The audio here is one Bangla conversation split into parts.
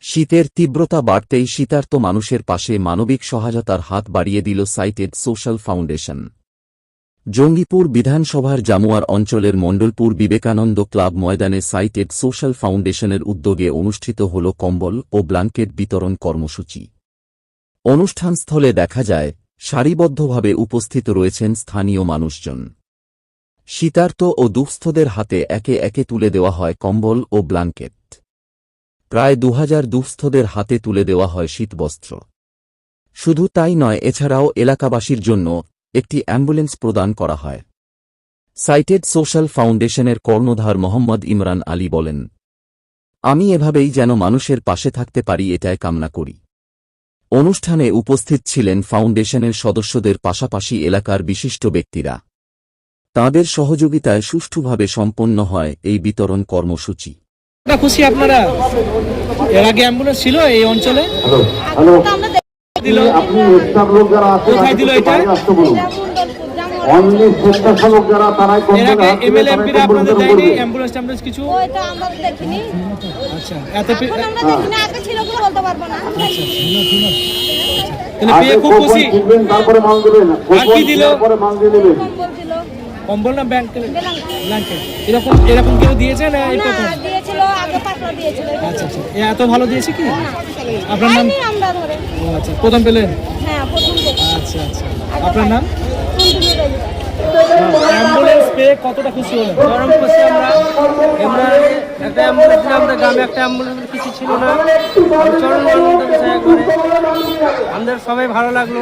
শীতের তীব্রতা বাড়তেই শীতার্ত মানুষের পাশে মানবিক সহায়তার হাত বাড়িয়ে দিল সাইটেড সোশ্যাল ফাউন্ডেশন। জঙ্গিপুর বিধানসভার জামুয়ার অঞ্চলের মণ্ডলপুর বিবেকানন্দ ক্লাব ময়দানে সাইটেড সোশ্যাল ফাউন্ডেশনের উদ্যোগে অনুষ্ঠিত হল কম্বল ও ব্ল্যাঙ্কেট বিতরণ কর্মসূচি। অনুষ্ঠানস্থলে দেখা যায় সারিবদ্ধভাবে উপস্থিত রয়েছেন স্থানীয় মানুষজন। শীতার্ত ও দুঃস্থদের হাতে একে একে তুলে দেওয়া হয় কম্বল ও ব্ল্যাঙ্কেট। প্রায় ২০০০ দুঃস্থদের হাতে তুলে দেওয়া হয় শীতবস্ত্র। শুধু তাই নয়, এছাড়াও এলাকাবাসীর জন্য একটি অ্যাম্বুলেন্স প্রদান করা হয়। সাইটেড সোশ্যাল ফাউন্ডেশনের কর্ণধার মোহাম্মদ ইমরান আলী বলেন, আমি এভাবেই যেন মানুষের পাশে থাকতে পারি এটাই কামনা করি। অনুষ্ঠানে উপস্থিত ছিলেন ফাউন্ডেশনের সদস্যদের পাশাপাশি এলাকার বিশিষ্ট ব্যক্তিরা। তাঁদের সহযোগিতায় সুষ্ঠুভাবে সম্পন্ন হয় এই বিতরণ কর্মসূচি। খুশি আপনারা? এর আগে অ্যাম্বুলেন্স ছিল এই অঞ্চলে? কোথায় দিল এটা? এমএলএ এমপিরা আপনাদের দেয়নি অ্যাম্বুলেন্স ট্যাম্বুলেন্স কিছু? ওইটা আমরা দেখিনি। আচ্ছা, এখন আমরা দেখিনি, আগে ছিল কি বলতে পারবো না। তাহলে পেয়ে খুব খুশি। তারপরে মাল দিবেন, আর কি দিল? তারপরে মাল দিয়ে দিবেন। কম্বল ছিল। কম্বল না ব্ল্যাঙ্কেট? এরকম কেউ দিয়েছে না? এই প্রথম দিয়েছিল, আগে পাতলা দিয়েছিল। আচ্ছা আচ্ছা, এত ভালো দিয়েছে কি? আপনার নাম? আমরা ধরে। ও আচ্ছা, প্রথম পেলেন? হ্যাঁ, প্রথম দেখি। আচ্ছা আচ্ছা, আপনার নাম? টুনটুনি রাজি। অ্যাম্বুলেন্স পেয়ে কতটা খুশি হলেন? চরম খুশি আমরা। একটা অ্যাম্বুলেন্স দিলাম, আমাদের গ্রামে একটা অ্যাম্বুলেন্স কিছু ছিল না। চরম আনন্দ বিষয় একবারে, আমাদের সবাই ভালো লাগলো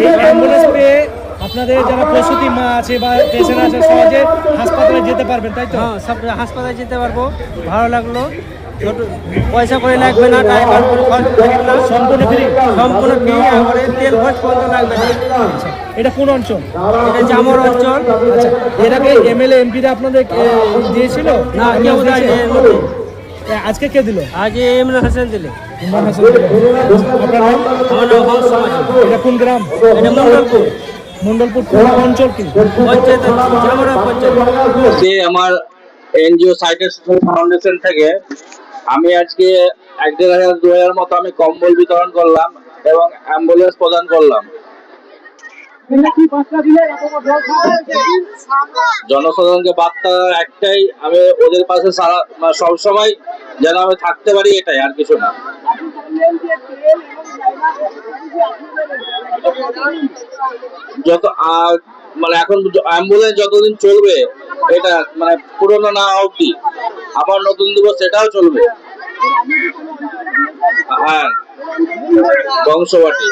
এই অ্যাম্বুলেন্স পেয়ে আপনাদের যারা প্রসূতি মা আছে বা পেশেন্ট আছে সহজে হাসপাতালে যেতে পারবেন, তাই তো? হ্যাঁ, সব হাসপাতালে যেতে পারবো, ভালো লাগলো। পয়সা করে লাগবে না, ড্রাইভার করে খরচ লাগবে না, সম্পূর্ণ ফ্রি। সম্পূর্ণ ফ্রি। একবারে তেল খরচ পর্যন্ত লাগবে না। এটা কোন অঞ্চল? এটা জামর অঞ্চল। আচ্ছা, এর আগে এমএলএ এমপিরা আপনাদের দিয়েছিল? না, কেউ দেয়নি এর মধ্যে। আজকে কে দিল? আজ ইমরান হোসেন দিলে। ইমরান হাসান দিল। আপনার নাম? আমার নাম হংস সমাজ। এটা কোন গ্রাম? এটা মন্ডলপুর মণ্ডলপুর কোন অঞ্চল কি? পঞ্চায়েত, জামর পঞ্চায়েত। আমার এনজিও সাইটেড সোশ্যাল ফাউন্ডেশন থেকে আমি আজকে ১,৫০০-২,০০০ মতো আমি কম্বল বিতরণ করলাম এবং অ্যাম্বুলেন্স প্রদান করলাম। জনসাধারণকে বার্তা একটাই, আমি ওদের পাশে সবসময় যেন আমি থাকতে পারি, এটাই, আর কিছু না। যত মানে এখন অ্যাম্বুলেন্স যতদিন চলবে, এটা মানে পুরোনো না অবধি, আবার নতুন দিব সেটাও চলবে। হ্যাঁ, বংশবাটি।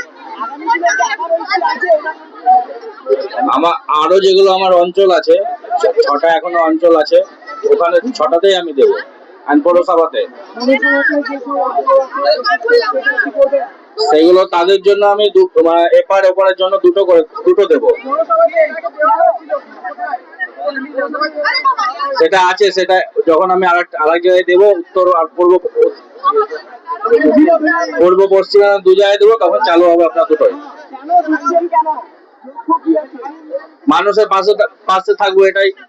আমার আরো যেগুলো আমার অঞ্চল আছে, ৬টা এখনো অঞ্চল আছে, ওখানে ৬টাতেই আমি দেবো। পৌরসভাতে সেগুলো তাদের জন্য আমি মানে এপার ওপারের জন্য দুটো দেবো। সেটা আছে, সেটা যখন আমি আরেক জায়গায় দেবো, উত্তর আর পূর্ব পশ্চিমে ২ জায়গায় দেবো, তখন চালু হবে আপনার দুটোই। মানুষের পাশে থাকবো, এটাই।